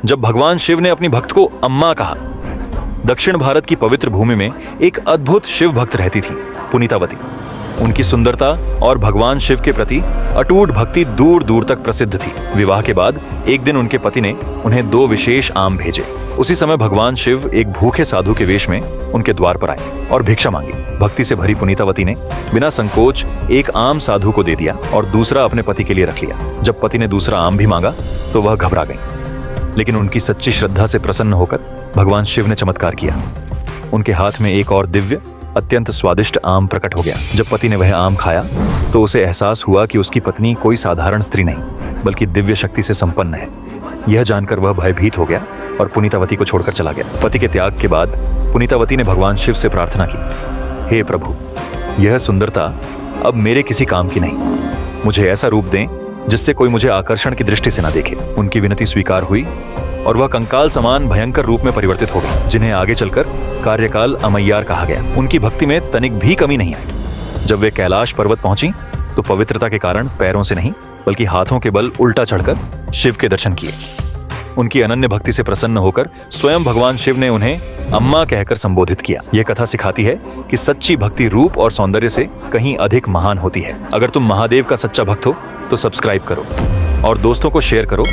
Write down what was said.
जब भगवान शिव ने अपनी भक्त को अम्मा कहा, दक्षिण भारत की पवित्र भूमि में एक अद्भुत शिव भक्त रहती थी, पुनीतावती। उनकी सुंदरता और भगवान शिव के प्रति अटूट भक्ति दूर दूर तक प्रसिद्ध थी। विवाह के बाद एक दिन उनके पति ने उन्हें 2 विशेष आम भेजे। उसी समय भगवान शिव एक भूखे साधु के वेश में उनके द्वार पर आए और भिक्षा मांगी। भक्ति से भरी पुनीतावती ने बिना संकोच एक आम साधु को दे दिया और दूसरा अपने पति के लिए रख लिया। जब पति ने दूसरा आम भी मांगा तो वह घबरा गई, लेकिन उनकी सच्ची श्रद्धा से प्रसन्न होकर भगवान शिव ने चमत्कार किया। उनके हाथ में एक और दिव्य अत्यंत स्वादिष्ट आम प्रकट हो गया। जब पति ने वह आम खाया तो उसे एहसास हुआ कि उसकी पत्नी कोई साधारण स्त्री नहीं बल्कि दिव्य शक्ति से संपन्न है। यह जानकर वह भयभीत हो गया और पुनीतावती को छोड़कर चला गया। पति के त्याग के बाद पुनीतावती ने भगवान शिव से प्रार्थना की, हे प्रभु, यह सुंदरता अब मेरे किसी काम की नहीं। मुझे ऐसा रूप दें जिससे कोई मुझे आकर्षण की दृष्टि से न देखे। उनकी विनती स्वीकार हुई और वह कंकाल समान भयंकर रूप में परिवर्तित हो गई, जिन्हें आगे चलकर कार्यकाल अमैयार कहा गया। उनकी भक्ति में तनिक भी कमी नहीं आई। जब वे कैलाश पर्वत पहुंची तो पवित्रता के कारण पैरों से नहीं बल्कि हाथों के बल उल्टा चढ़कर शिव के दर्शन किए। उनकी अनन्य भक्ति से प्रसन्न होकर स्वयं भगवान शिव ने उन्हें अम्मा कहकर संबोधित किया। यह कथा सिखाती है कि सच्ची भक्ति रूप और सौंदर्य से कहीं अधिक महान होती है। अगर तुम महादेव का सच्चा भक्त हो तो सब्सक्राइब करो और दोस्तों को शेयर करो